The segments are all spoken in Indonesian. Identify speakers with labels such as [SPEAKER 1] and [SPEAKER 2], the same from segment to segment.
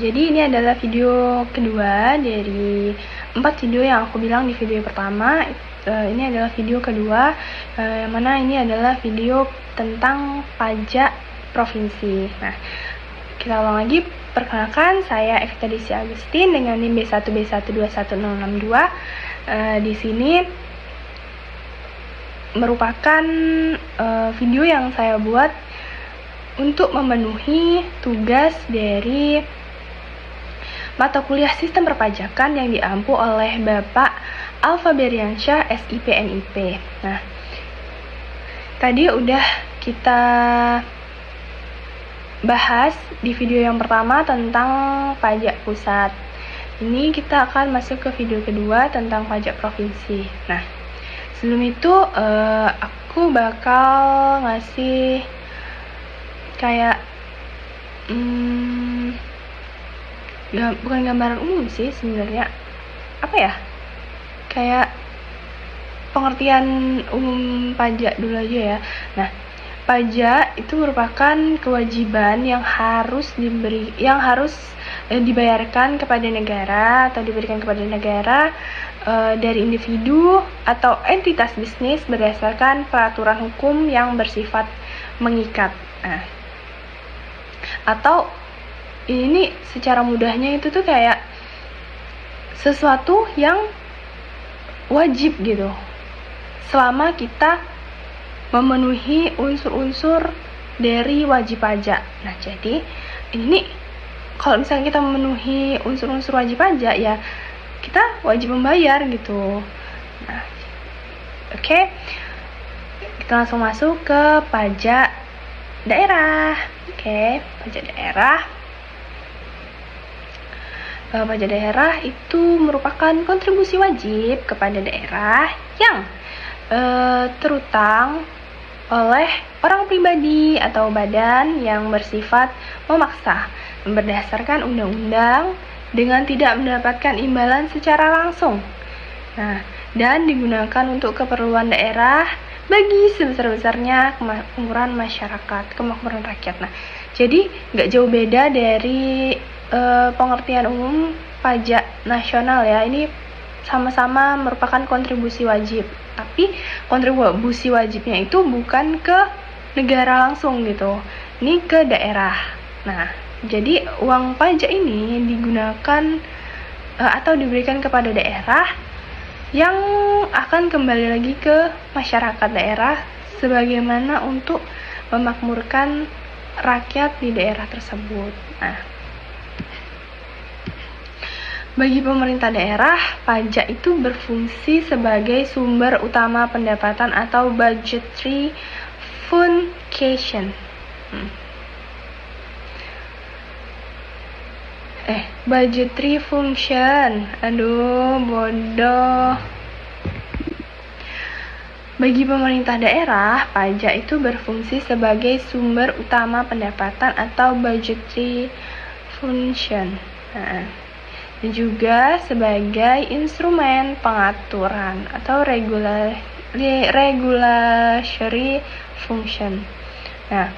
[SPEAKER 1] Jadi ini adalah video kedua dari 4 video yang aku bilang di video pertama. Ini adalah video kedua, yang mana ini adalah video tentang pajak provinsi. Nah, kita ulang lagi. Perkenalkan, saya Evita Desi Agustin dengan NIM B1B121062. Di sini merupakan video yang saya buat untuk memenuhi tugas dari mata kuliah sistem perpajakan yang diampu oleh Bapak Alfa Beriansyah SIP NIP. Nah, tadi udah kita bahas di video yang pertama tentang pajak pusat. Ini kita akan masuk ke video kedua tentang pajak provinsi. Nah, sebelum itu aku bakal ngasih kayak bukan gambaran umum sih sebenarnya, apa ya, kayak pengertian umum pajak dulu aja ya. Nah, pajak itu merupakan kewajiban yang harus dibayarkan kepada negara atau diberikan kepada negara dari individu atau entitas bisnis berdasarkan peraturan hukum yang bersifat mengikat. Nah, atau ini secara mudahnya itu tuh kayak sesuatu yang wajib gitu selama kita memenuhi unsur-unsur dari wajib pajak. Nah, jadi ini kalau misalnya kita memenuhi unsur-unsur wajib pajak, ya kita wajib membayar gitu. Nah, oke. Kita langsung masuk ke pajak daerah. Oke, pajak daerah. Pajak daerah itu merupakan kontribusi wajib kepada daerah yang terutang oleh orang pribadi atau badan yang bersifat memaksa berdasarkan undang-undang dengan tidak mendapatkan imbalan secara langsung. Nah, dan digunakan untuk keperluan daerah bagi sebesar-besarnya kemakmuran masyarakat, kemakmuran rakyat. Nah, jadi nggak jauh beda dari pengertian umum pajak nasional ya. Ini sama-sama merupakan kontribusi wajib, tapi kontribusi wajibnya itu bukan ke negara langsung gitu, ini ke daerah. Nah, jadi uang pajak ini digunakan atau diberikan kepada daerah yang akan kembali lagi ke masyarakat daerah sebagaimana untuk memakmurkan rakyat di daerah tersebut. Nah, bagi pemerintah daerah, pajak itu berfungsi sebagai sumber utama pendapatan atau budgetary function. Budgetary function. Aduh, bodoh. Bagi pemerintah daerah, pajak itu berfungsi sebagai sumber utama pendapatan atau budgetary function. Dan juga sebagai instrumen pengaturan atau regulatory function. Nah,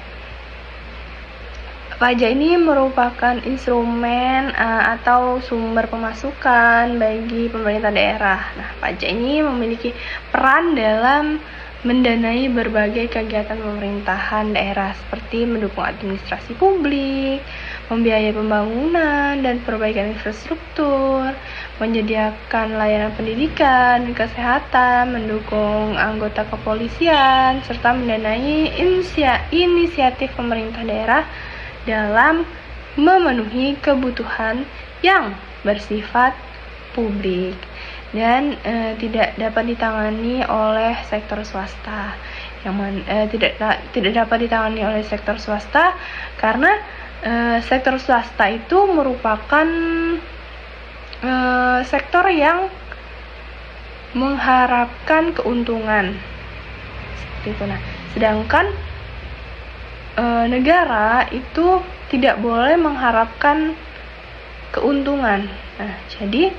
[SPEAKER 1] pajak ini merupakan instrumen atau sumber pemasukan bagi pemerintah daerah. Nah, pajak ini memiliki peran dalam mendanai berbagai kegiatan pemerintahan daerah seperti mendukung administrasi publik, membiayai pembangunan dan perbaikan infrastruktur, menyediakan layanan pendidikan, kesehatan, mendukung anggota kepolisian, serta mendanai inisiatif pemerintah daerah dalam memenuhi kebutuhan yang bersifat publik dan tidak dapat ditangani oleh sektor swasta. Tidak dapat ditangani oleh sektor swasta karena sektor swasta itu merupakan sektor yang mengharapkan keuntungan seperti itu. Nah, sedangkan negara itu tidak boleh mengharapkan keuntungan. Nah, jadi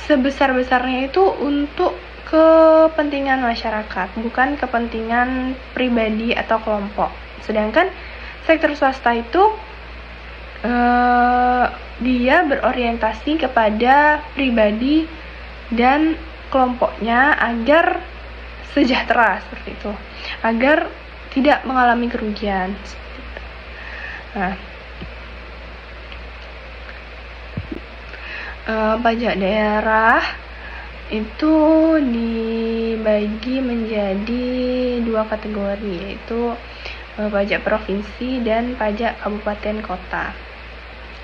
[SPEAKER 1] sebesar-besarnya itu untuk kepentingan masyarakat, bukan kepentingan pribadi atau kelompok. Sedangkan sektor swasta itu dia berorientasi kepada pribadi dan kelompoknya agar sejahtera, seperti itu, agar tidak mengalami kerugian. Nah, pajak daerah itu dibagi menjadi 2 kategori, yaitu pajak provinsi dan pajak kabupaten kota.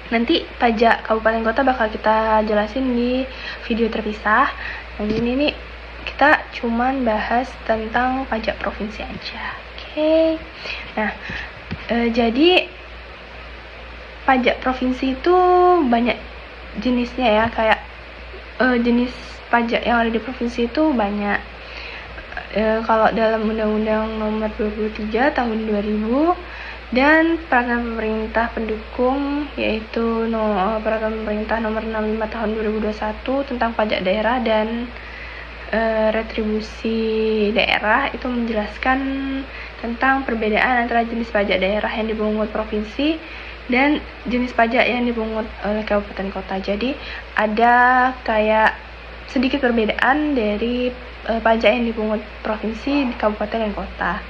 [SPEAKER 1] Nanti pajak kabupaten kota bakal kita jelasin di video terpisah. Nah, ini nih kita cuman bahas tentang pajak provinsi aja. Oke. Nah, jadi pajak provinsi itu banyak jenisnya ya, kayak jenis pajak yang ada di provinsi itu banyak. Kalau dalam Undang-Undang Nomor 23 Tahun 2000 dan Peraturan Pemerintah Pendukung, yaitu Peraturan Pemerintah Nomor 65 Tahun 2021 tentang pajak daerah dan retribusi daerah, itu menjelaskan tentang perbedaan antara jenis pajak daerah yang dipungut provinsi dan jenis pajak yang dipungut oleh kabupaten kota. Jadi ada kayak sedikit perbedaan dari pajak yang dipungut provinsi, kabupaten, dan kota.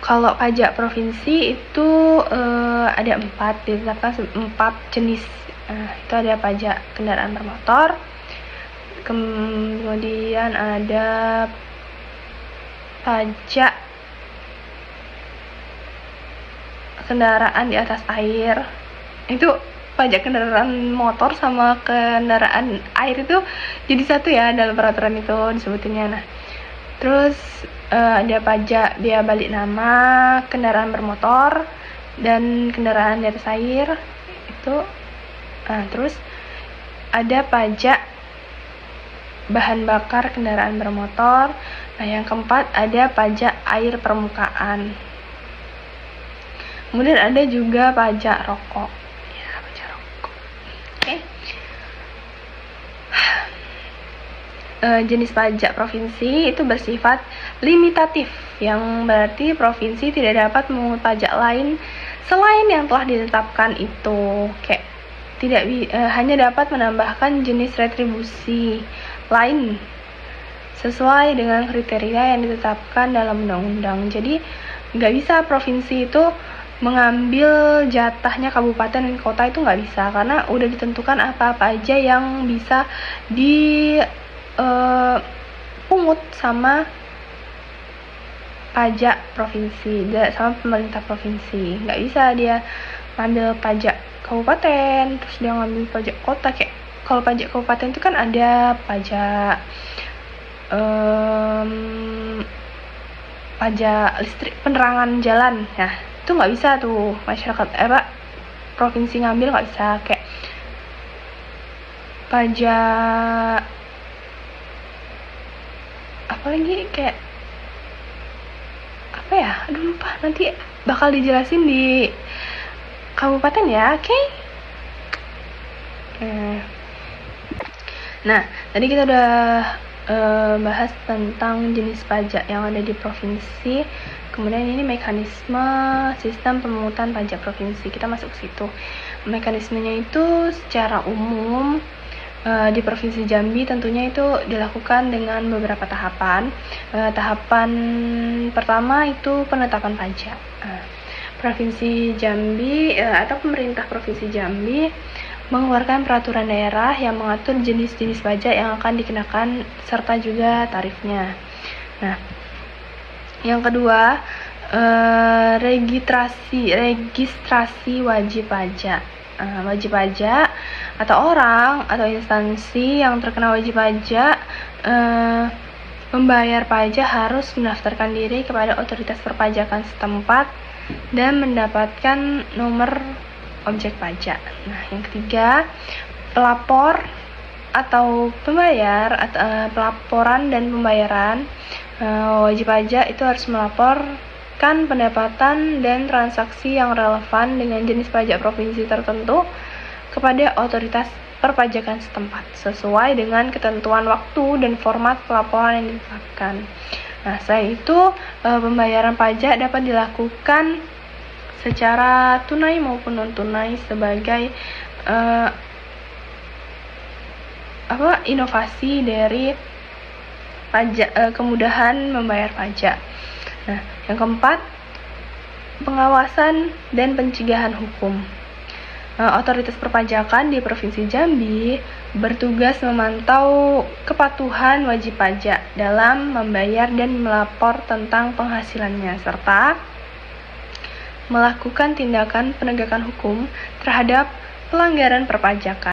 [SPEAKER 1] Kalau pajak provinsi itu ada 4, ditetapkan 4 jenis. Itu ada pajak kendaraan bermotor, kemudian ada pajak kendaraan di atas air. Itu pajak kendaraan motor sama kendaraan air itu jadi satu ya, dalam peraturan itu disebutinnya. Nah, terus ada pajak biaya balik nama kendaraan bermotor dan kendaraan di atas air itu. Terus ada pajak bahan bakar kendaraan bermotor. Nah, yang keempat ada pajak air permukaan. Kemudian ada juga pajak rokok. Ya, pajak rokok. Oke. Jenis pajak provinsi itu bersifat limitatif, yang berarti provinsi tidak dapat memungut pajak lain selain yang telah ditetapkan itu. Kayak tidak hanya dapat menambahkan jenis retribusi lain sesuai dengan kriteria yang ditetapkan dalam undang-undang. Jadi nggak bisa provinsi itu mengambil jatahnya kabupaten dan kota, itu nggak bisa, karena udah ditentukan apa-apa aja yang bisa dipungut sama pajak provinsi, sama pemerintah provinsi. Nggak bisa dia ngambil pajak kabupaten terus dia ngambil pajak kota. Kayak kalau pajak kabupaten itu kan ada pajak pajak listrik, penerangan jalan. Nah, itu nggak bisa tuh masyarakat provinsi ngambil, nggak bisa. Kayak pajak apa lagi, kayak apa ya, aduh lupa, nanti bakal dijelasin di kabupaten ya. Oke. Nah, tadi kita udah bahas tentang jenis pajak yang ada di provinsi. Kemudian ini mekanisme sistem pemungutan pajak provinsi, kita masuk ke situ. Mekanismenya itu secara umum di Provinsi Jambi tentunya itu dilakukan dengan beberapa tahapan. Tahapan pertama itu penetapan pajak. Provinsi Jambi atau pemerintah Provinsi Jambi mengeluarkan peraturan daerah yang mengatur jenis-jenis pajak yang akan dikenakan serta juga tarifnya. Nah, yang kedua, registrasi wajib pajak. Wajib pajak atau orang atau instansi yang terkena wajib pajak membayar pajak harus mendaftarkan diri kepada otoritas perpajakan setempat dan mendapatkan nomor objek pajak. Nah, yang ketiga, pelapor atau pembayar atau pelaporan dan pembayaran wajib pajak itu harus melaporkan pendapatan dan transaksi yang relevan dengan jenis pajak provinsi tertentu kepada otoritas perpajakan setempat sesuai dengan ketentuan waktu dan format pelaporan yang ditetapkan. Nah, selain itu, pembayaran pajak dapat dilakukan secara tunai maupun non-tunai sebagai inovasi dari pajak, kemudahan membayar pajak. Nah, yang keempat, pengawasan dan pencegahan hukum. Otoritas perpajakan di Provinsi Jambi bertugas memantau kepatuhan wajib pajak dalam membayar dan melapor tentang penghasilannya, serta melakukan tindakan penegakan hukum terhadap pelanggaran perpajakan.